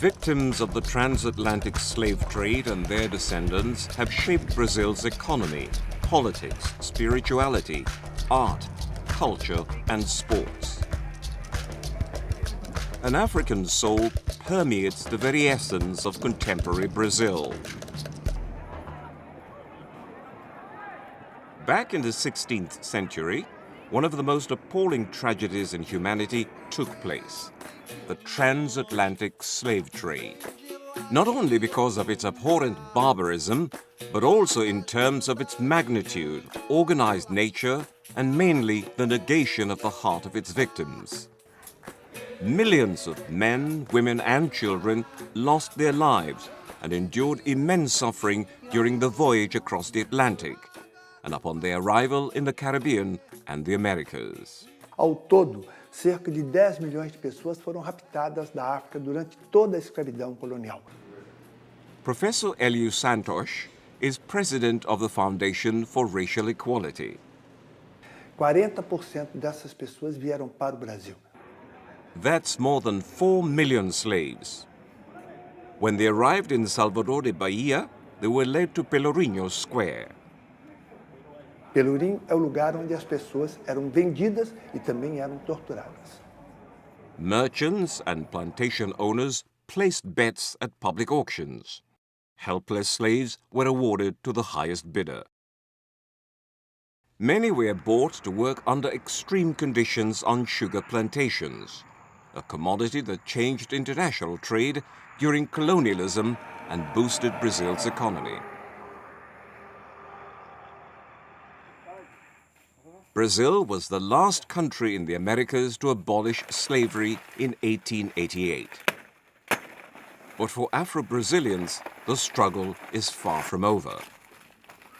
Victims of the transatlantic slave trade and their descendants have shaped Brazil's economy, politics, spirituality, art, culture, and sports. An African soul permeates the very essence of contemporary Brazil. Back in the 16th century, one of the most appalling tragedies in humanity took place: the transatlantic slave trade. Not only because of its abhorrent barbarism, but also in terms of its magnitude, organized nature, and mainly the negation of the heart of its victims. Millions of men, women, and children lost their lives and endured immense suffering during the voyage across the Atlantic and upon their arrival in the Caribbean and the Americas. Ao todo, cerca de 10 milhões de pessoas foram raptadas da África durante toda a escravidão colonial. Professor Eliu Santos is president of the Foundation for Racial Equality. 40% dessas pessoas vieram para o Brasil. That's more than 4 million slaves. When they arrived in Salvador de Bahia, they were led to Pelourinho Square. Pelourinho é o lugar onde as pessoas eram vendidas e também eram torturadas. Merchants and plantation owners placed bets at public auctions. Helpless slaves were awarded to the highest bidder. Many were bought to work under extreme conditions on sugar plantations, a commodity that changed international trade during colonialism and boosted Brazil's economy. Brazil was the last country in the Americas to abolish slavery in 1888. But for Afro-Brazilians, the struggle is far from over.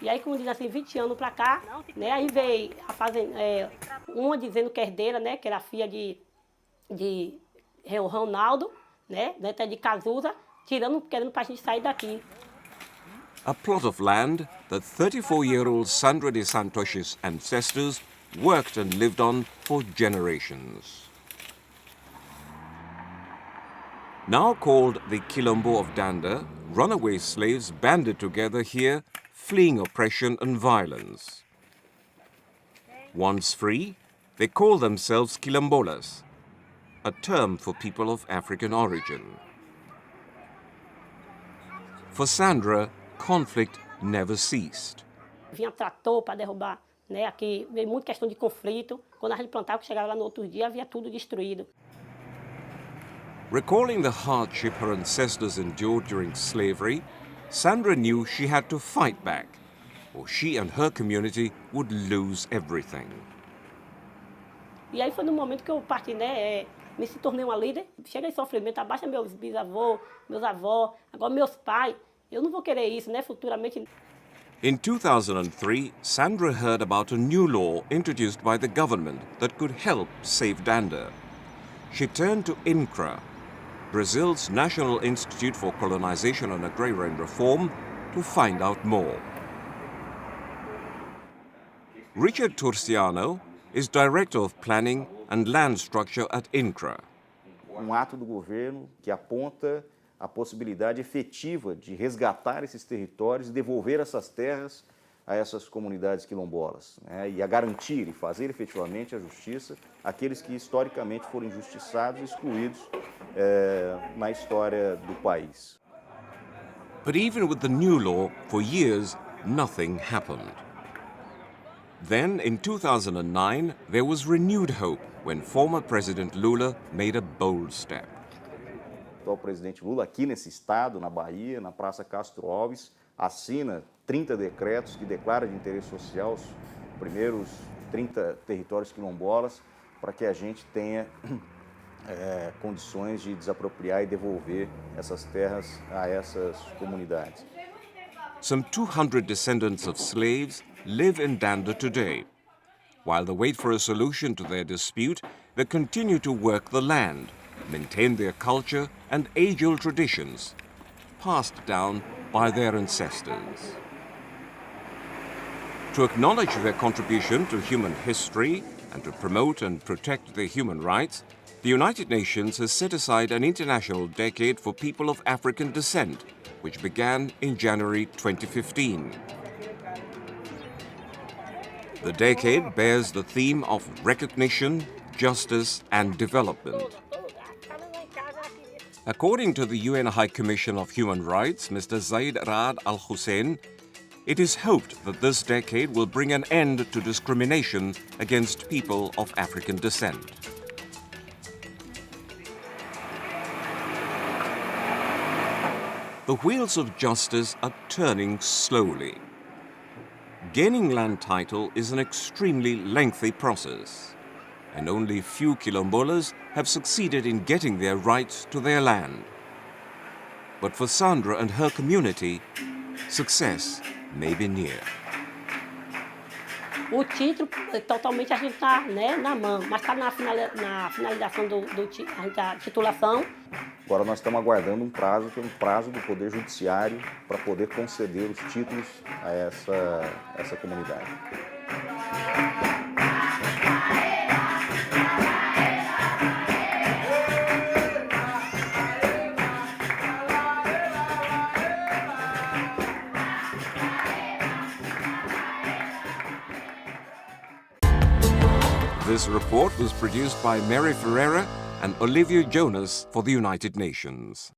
E aí, como diz assim, 20 anos para cá, né, aí veio a uma dizendo que é herdeira, né, que era filha de Ronaldo, né, até de Cazuza, querendo para a gente sair daqui. A plot of land that 34-year-old Sandra de Santos' ancestors worked and lived on for generations. Now called the quilombo of Danda, runaway slaves banded together here, fleeing oppression and violence. Once free, they call themselves quilombolas, a term for people of African origin. For Sandra, conflict never ceased. Vinha trator para derrubar, né? Aqui veio muita questão de conflito. Quando a gente plantava, chegava lá no outro dia, havia tudo destruído. Recalling the hardship her ancestors endured during slavery, Sandra knew she had to fight back, or she and her community would lose everything. E aí foi no momento que eu parti, né? Me se tornei uma líder. Chega em sofrimento, abaixa meus bisavôs, meus avós, agora meus pais. Eu não vou querer isso, né? Futuramente. In 2003, Sandra heard about a new law introduced by the government that could help save Danda. She turned to INCRA, Brazil's National Institute for Colonization and Agrarian Reform, to find out more. Richard Turciano is Director of Planning and Land Structure at INCRA. Ato do governo que aponta a possibilidade efetiva de resgatar esses territórios e devolver essas terras a essas comunidades quilombolas, né, e a garantir e fazer efetivamente a justiça àqueles que historicamente foram injustiçados e excluídos na história do país. But even with the new law, for years, nothing happened. Then, in 2009, there was renewed hope when former President Lula made a bold step. O presidente Lula, aqui nesse estado, na Bahia, na Praça Castro Alves, assina 30 decretos que declaram de interesse social os primeiros 30 territórios quilombolas para que a gente tenha condições de desapropriar e devolver essas terras a essas comunidades. Some 200 descendants of slaves live in Danda today. While they wait for a solution to their dispute, they continue to work the land, maintain their culture and age-old traditions, passed down by their ancestors. To acknowledge their contribution to human history and to promote and protect their human rights, The United Nations has set aside an international decade for people of African descent, which began in January 2015. The decade bears the theme of recognition, justice, and development. According to the UN High Commission of Human Rights, Mr. Zaid Ra'ad Al Hussein, it is hoped that this decade will bring an end to discrimination against people of African descent. The wheels of justice are turning slowly. Gaining land title is an extremely lengthy process, and only few quilombolas have succeeded in getting their rights to their land. But for Sandra and her community, success may be near. O título, totalmente a gente está, né, na mão, mas está na finalização da titulação. Agora nós estamos aguardando um prazo, que é um prazo do Poder Judiciário para poder conceder os títulos a essa comunidade. This report was produced by Mary Ferreira and Olivia Jonas for the United Nations.